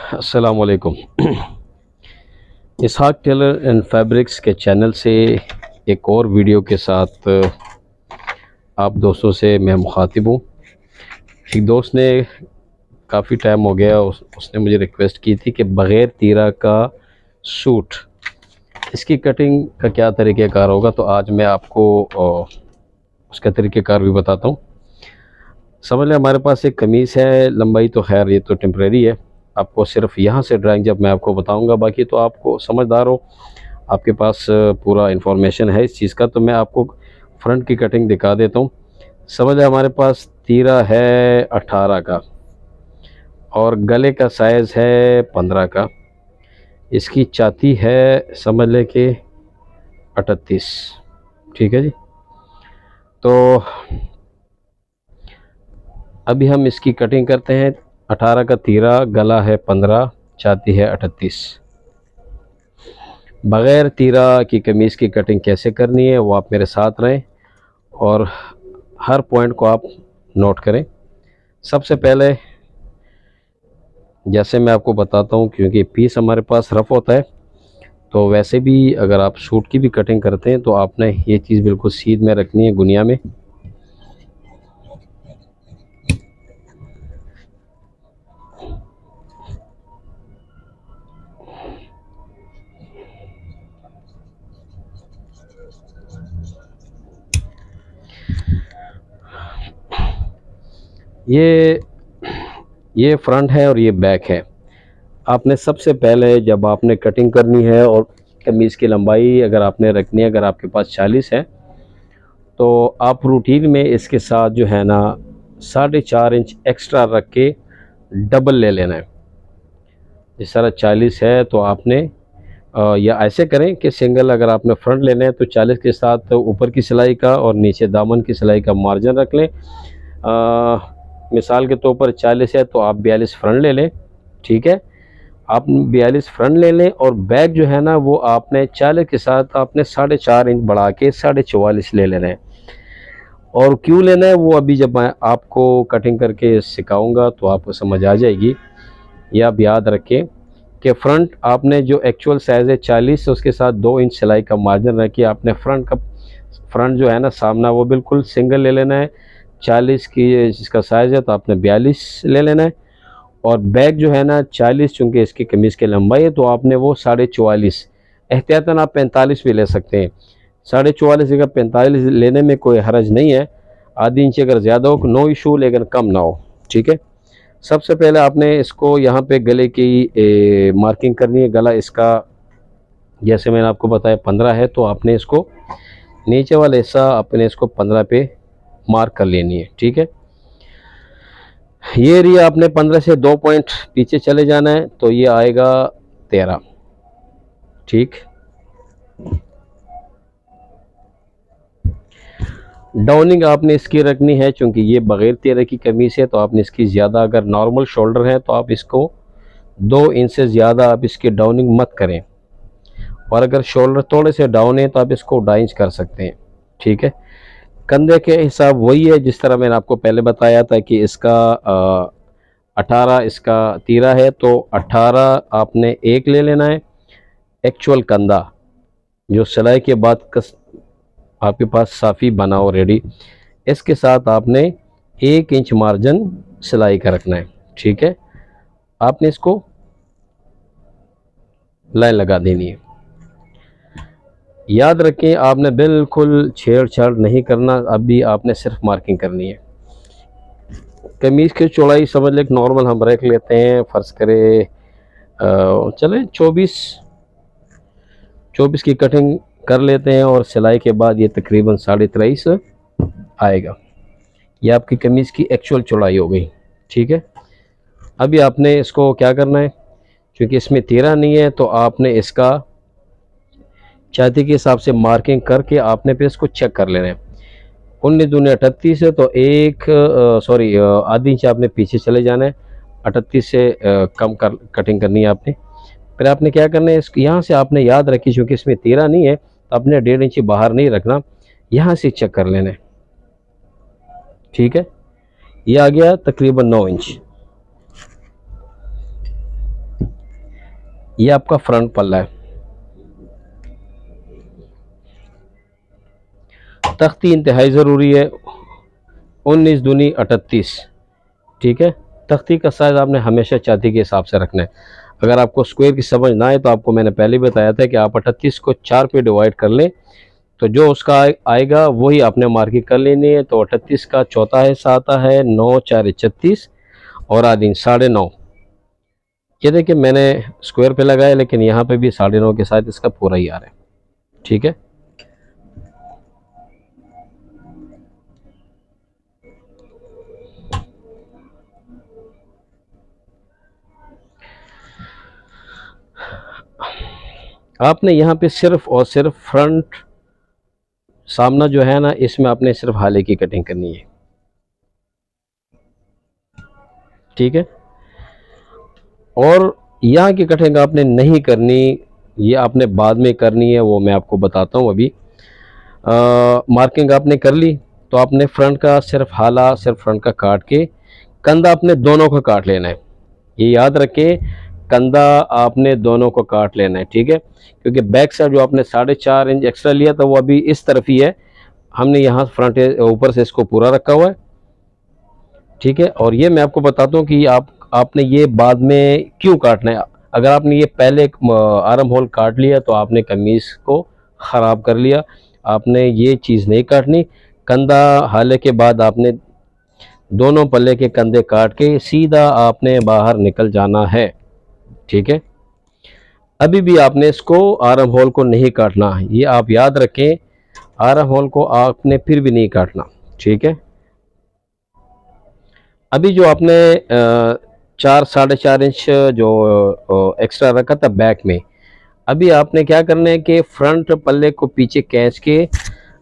अस्सलामुअलैकुम। इसहाक Taylor and fabrics के channel से एक और वीडियो के साथ आप दोस्तों से मैं मुखातिब हूँ। एक दोस्त ने काफ़ी टाइम हो गया उसने मुझे रिक्वेस्ट की थी कि बग़ैर तीरा का सूट इसकी कटिंग का क्या तरीक़ेकार होगा, तो आज मैं आपको उसका तरीक़ेकार भी बताता हूँ। समझ लें हमारे पास एक कमीज़ है, लंबाई तो खैर ये तो टेम्परेरी है, आपको सिर्फ यहाँ से ड्राइंग जब मैं आपको बताऊंगा, बाकी तो आपको समझदार हो, आपके पास पूरा इन्फॉर्मेशन है इस चीज़ का, तो मैं आपको फ्रंट की कटिंग दिखा देता हूँ। समझ लें हमारे पास तीरा है 18 का और गले का साइज़ है 15 का, इसकी छाती है समझ लें कि 38। ठीक है जी। तो अभी हम इसकी कटिंग करते हैं। 18 का तीरा, गला है 15, छाती है 38। बग़ैर तीरा की कमीज़ की कटिंग कैसे करनी है वो आप मेरे साथ रहें और हर पॉइंट को आप नोट करें। सबसे पहले जैसे मैं आपको बताता हूँ, क्योंकि पीस हमारे पास रफ़ होता है, तो वैसे भी अगर आप सूट की भी कटिंग करते हैं तो आपने ये चीज़ बिल्कुल सीध में रखनी है, गुनिया में। ये फ्रंट है और ये बैक है। आपने सबसे पहले जब आपने कटिंग करनी है और कमीज़ की लंबाई अगर आपने रखनी है, अगर आपके पास 40 है तो आप रूटीन में इसके साथ जो है ना 4.5 इंच एक्स्ट्रा रख के डबल ले लेना है। जिस तरह 40 है तो आपने या ऐसे करें कि सिंगल अगर आपने फ्रंट लेना है तो 40 के साथ ऊपर की सिलाई का और नीचे दामन की सिलाई का मार्जिन रख लें। मिसाल के तौर पर 40 है तो आप 42 फ्रंट ले लें। ठीक है, आप 42 फ्रंट ले लें और बैक जो है ना वो आपने 40 के साथ आपने 4.5 इंच बढ़ा के 44.5 ले लेना है। और क्यों लेना है वो अभी जब मैं आपको कटिंग करके सिखाऊंगा तो आपको समझ आ जाएगी। ये आप याद रखें कि फ्रंट आपने जो एक्चुअल साइज़ है 40, उसके साथ 2 इंच सिलाई का मार्जिन रखिए। आपने फ्रंट जो है ना सामना वो बिल्कुल सिंगल ले लेना है। 40 की जिसका साइज़ है तो आपने 42 ले लेना है। और बैक जो है ना 40, चूँकि इसकी कमीज़ की लंबाई है तो आपने वो 44.5, एहतियातन आप 45 भी ले सकते हैं। 44.5 जगह 45 लेने में कोई हर्ज नहीं है। आधी इंच अगर ज़्यादा हो नो इशू, लेकिन कम ना हो। ठीक है, सबसे पहले आपने इसको यहाँ पे गले की मार्किंग करनी है। गला इसका जैसे मैंने आपको बताया 15 है, तो आपने इसको नीचे वाला हिस्सा अपने इसको 15 पे मार्क कर लेनी है। ठीक है, ये एरिया आपने 15 से 2 पॉइंट पीछे चले जाना है तो ये आएगा 13। ठीक, डाउनिंग आपने इसकी रखनी है, चूंकि ये बग़ैर तीरे की कमीज़ है तो आपने इसकी ज़्यादा, अगर नॉर्मल शोल्डर है तो आप इसको 2 इंच से ज़्यादा आप इसकी डाउनिंग मत करें, और अगर शोल्डर थोड़े से डाउन है तो आप इसको 2.5 इंच कर सकते हैं। ठीक है, कंधे के हिसाब वही है जिस तरह मैंने आपको पहले बताया था कि इसका 18 इसका तीरा है तो 18 आपने 1 ले लेना है। एक्चुअल कंधा जो सिलाई के बाद आपके पास साफ़ी बना हो रेडी, इसके साथ आपने 1 इंच मार्जिन सिलाई का रखना है। ठीक है, आपने इसको लाइन लगा देनी है। याद रखें आपने बिल्कुल छेड़छाड़ नहीं करना, अभी आपने सिर्फ मार्किंग करनी है। कमीज़ की चौड़ाई समझ लें नॉर्मल हम रख लेते हैं, फ़र्ज़ करें चलें 24 की कटिंग कर लेते हैं और सिलाई के बाद ये तकरीबन 23.5 आएगा। ये आपकी कमीज़ की एक्चुअल चौड़ाई हो गई। ठीक है, अभी आपने इसको क्या करना है, क्योंकि इसमें तीरा नहीं है तो आपने इसका छाती के हिसाब से मार्किंग करके आपने फिर इसको चेक कर लेना है। 19 दूनी 38 है तो आधी इंच आपने पीछे चले जाना है। 38 से कम कटिंग करनी है आपने। फिर आपने क्या करना है, इसको यहाँ से आपने याद रखी, क्योंकि इसमें तीरा नहीं है तो आपने 1.5 इंच बाहर नहीं रखना, यहाँ से चेक कर लेना है। ठीक है, ये आ गया तकरीबन 9 इंच। ये आपका फ्रंट पल्ला है। तख्ती इंतहाई ज़रूरी है, 19 दूनी 38, ठीक है। तख्ती का साइज़ आपने हमेशा छाती के हिसाब से रखना है। अगर आपको स्क्वायर की समझ ना आए तो आपको मैंने पहले ही बताया था कि आप 38 को 4 पे डिवाइड कर लें, तो जो उसका आएगा वही आपने मार्किंग कर लेनी है। तो 38 का चौथा हिस्सा आता है 9 4 36 और आधी 9.5। ये देखिए मैंने स्क्वायर पे लगाया, लेकिन यहाँ पे भी 9.5 के साथ इसका पूरा ही आ रहा है, ठीक है। आपने यहाँ पे सिर्फ और सिर्फ फ्रंट सामना जो है ना, इसमें आपने सिर्फ हाले की कटिंग करनी है, ठीक है। और यहाँ की कटिंग आपने नहीं करनी, ये आपने बाद में करनी है, वो मैं आपको बताता हूँ अभी। मार्किंग आपने कर ली तो आपने फ्रंट का सिर्फ हाला, सिर्फ फ्रंट का काट के कंधा आपने दोनों का काट लेना है। ये याद रखें, कंधा आपने दोनों को काट लेना है, ठीक है। क्योंकि बैक साइड जो आपने 4.5 इंच एक्स्ट्रा लिया था वो अभी इस तरफ ही है, हमने यहाँ फ्रंट ऊपर से इसको पूरा रखा हुआ है, ठीक है। और ये मैं आपको बताता हूँ कि आपने ये बाद में क्यों काटना है। अगर आपने ये पहले आर्म होल काट लिया तो आपने कमीज़ को ख़राब कर लिया। आपने ये चीज़ नहीं काटनी। कंधा हाले के बाद आपने दोनों पल्ले के कंधे काट के सीधा आपने बाहर निकल जाना है, ठीक है। अभी भी आपने इसको आर्म होल को नहीं काटना, ये आप याद रखें, आर्म होल को आपने फिर भी नहीं काटना, ठीक है। अभी जो आपने 4 साढ़े 4 इंच जो एक्स्ट्रा रखा था बैक में, अभी आपने क्या करना है कि फ्रंट पल्ले को पीछे खींच के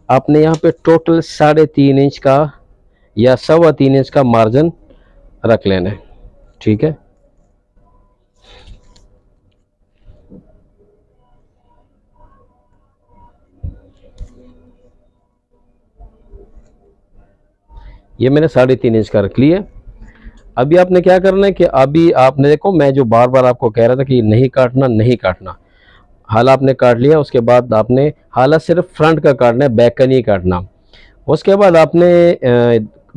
आपने यहाँ पे टोटल 3.5 इंच का या 3.25 इंच का मार्जिन रख लेना है, ठीक है। ये मैंने 3.5 इंच का रख लिया। अभी आपने क्या करना है कि अभी आपने देखो, मैं जो बार बार आपको कह रहा था कि नहीं काटना नहीं काटना, हाला आपने काट लिया, उसके बाद आपने हाला सिर्फ फ्रंट का काटना है, बैक का नहीं काटना। उसके बाद आपने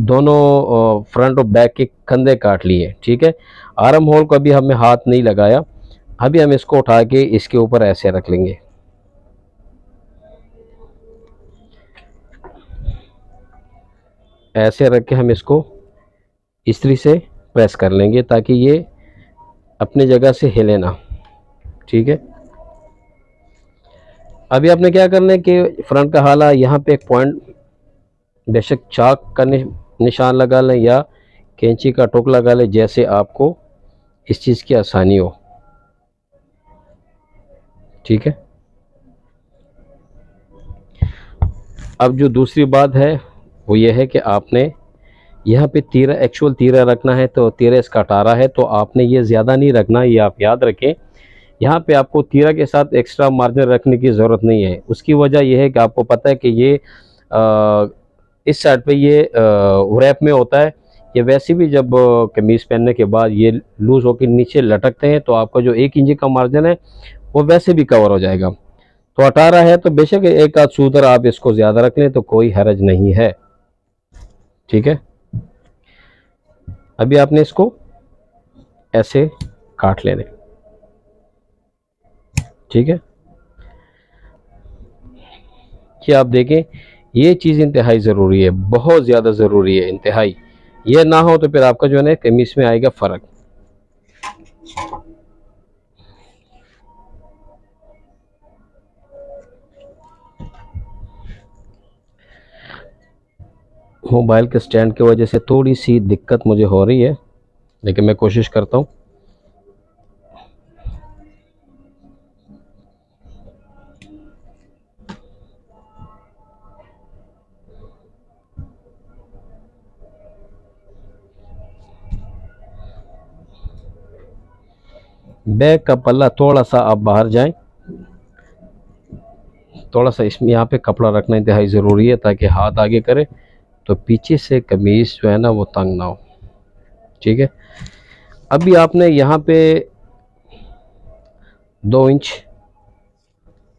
दोनों फ्रंट और बैक के कंधे काट लिए, ठीक है। आर्म होल को अभी हमें हाथ नहीं लगाया, अभी हम इसको उठा के इसके ऊपर ऐसे रख लेंगे, ऐसे रख के हम इसको इस्त्री से प्रेस कर लेंगे ताकि ये अपनी जगह से हिले ना, ठीक है। अभी आपने क्या करना है कि फ्रंट का हाला यहाँ पे एक पॉइंट, बेशक चाक का निशान लगा लें या कैंची का टुक लगा लें, जैसे आपको इस चीज़ की आसानी हो, ठीक है। अब जो दूसरी बात है वो ये है कि आपने यहाँ पे तीरा, एक्चुअल तीरा रखना है, तो तीरा इसका 18 है, तो आपने ये ज़्यादा नहीं रखना, ये आप याद रखें। यहाँ पे आपको तीरा के साथ एक्स्ट्रा मार्जिन रखने की ज़रूरत नहीं है। उसकी वजह यह है कि आपको पता है कि ये इस साइड पे ये रैप में होता है, ये वैसे भी जब कमीज़ पहनने के बाद ये लूज़ होकर नीचे लटकते हैं, तो आपका जो 1 इंच का मार्जिन है वो वैसे भी कवर हो जाएगा। तो 18 है तो बेशक एक आध सूतर आप इसको ज़्यादा रख लें तो कोई हरज नहीं है, ठीक है। अभी आपने इसको ऐसे काट लेने, ठीक है। कि आप देखें, ये चीज़ इंतहाई ज़रूरी है, बहुत ज़्यादा ज़रूरी है, इंतहाई। ये ना हो तो फिर आपका जो है ना कमीज़ में आएगा फ़र्क। मोबाइल के स्टैंड की वजह से थोड़ी सी दिक्कत मुझे हो रही है, लेकिन मैं कोशिश करता हूँ। बैक का पल्ला थोड़ा सा आप बाहर जाएं, थोड़ा सा इसमें यहाँ पे कपड़ा रखना इंतहाई ज़रूरी है, ताकि हाथ आगे करे तो पीछे से कमीज़ जो है ना वो तंग ना हो, ठीक है। अभी आपने यहाँ पे 2 इंच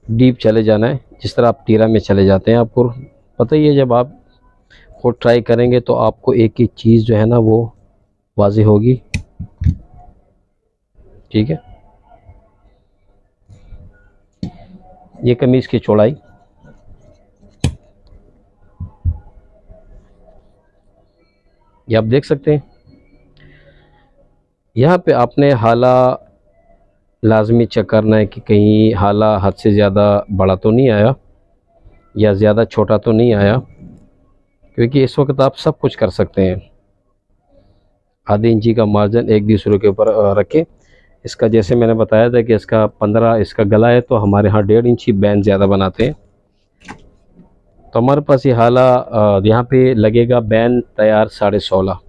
डीप चले जाना है, जिस तरह आप तीरा में चले जाते हैं। आपको पता ही है, जब आप खुद ट्राई करेंगे तो आपको एक एक चीज़ जो है ना वो वाज़ेह होगी। ठीक है, ये कमीज़ की चौड़ाई, ये आप देख सकते हैं। यहाँ पे आपने हाला लाजमी चेक करना है कि कहीं हाला हद से ज़्यादा बड़ा तो नहीं आया या ज़्यादा छोटा तो नहीं आया, क्योंकि इस वक्त आप सब कुछ कर सकते हैं। आधे इंची का मार्जिन एक दूसरे के ऊपर रखें। इसका जैसे मैंने बताया था कि इसका 15 इसका गला है, तो हमारे यहाँ 1.5 इंची बैन ज़्यादा बनाते हैं। तो हमारे पास ये हाला यहाँ पे लगेगा बैन तैयार 16.5।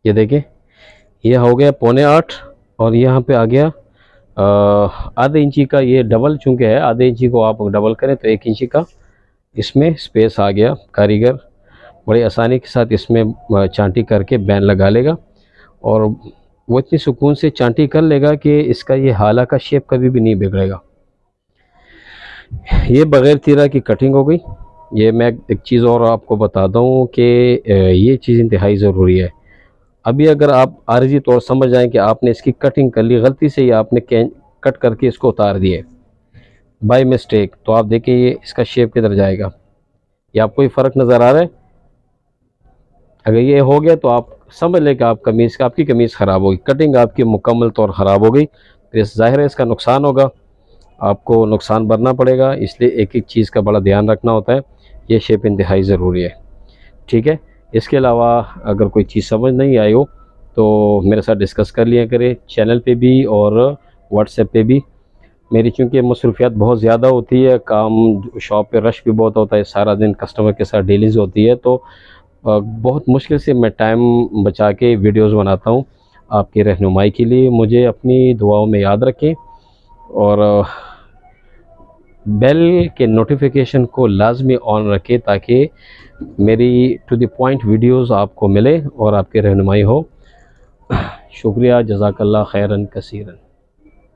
ये देखें, ये हो गया 7.25 और यहाँ पे आ गया आधे इंची का। ये डबल चूँकि है, आधे इंची को आप डबल करें तो 1 इंची का इसमें स्पेस आ गया। कारीगर बड़ी आसानी के साथ इसमें चांटी करके बैन लगा लेगा और वो इतनी सुकून से चांटी कर लेगा कि इसका ये हाला का शेप कभी भी नहीं बिगड़ेगा। ये बग़ैर तीरा की कटिंग हो गई। ये मैं एक चीज़ और आपको बता दूँ कि ये चीज़ इंतहाई ज़रूरी है। अभी अगर आप आर्जी तौर समझ जाएं कि आपने इसकी कटिंग कर ली, गलती से ही आपने कट करके इसको उतार दिए बाय मिस्टेक, तो आप देखें ये इसका शेप किधर जाएगा। ये आपको ये फ़र्क नज़र आ रहा है? अगर ये हो गया तो आप समझ लें कि आपकी कमीज़ ख़राब होगी, कटिंग आपकी मुकम्मल तौर ख़राब हो गई। फिर ज़ाहिर है इसका नुकसान होगा, आपको नुकसान भरना पड़ेगा। इसलिए एक एक चीज़ का बड़ा ध्यान रखना होता है। ये शेप इंतहाई ज़रूरी है। ठीक है, इसके अलावा अगर कोई चीज़ समझ नहीं आई हो तो मेरे साथ डिस्कस कर लिया करें, चैनल पे भी और व्हाट्सएप पे भी। मेरी चूँकि मसरूफियत बहुत ज़्यादा होती है, काम शॉप पे रश भी बहुत होता है, सारा दिन कस्टमर के साथ डीलिंग्स होती है, तो बहुत मुश्किल से मैं टाइम बचा के वीडियोस बनाता हूँ आपकी रहनुमाई के लिए। मुझे अपनी दुआओं में याद रखें और बेल के नोटिफिकेशन को लाजमी ऑन रखें ताकि मेरी टू द पॉइंट वीडियोस आपको मिले और आपकी रहनुमाई हो। शुक्रिया, जज़ाकल्लाह खैरन कसीरन।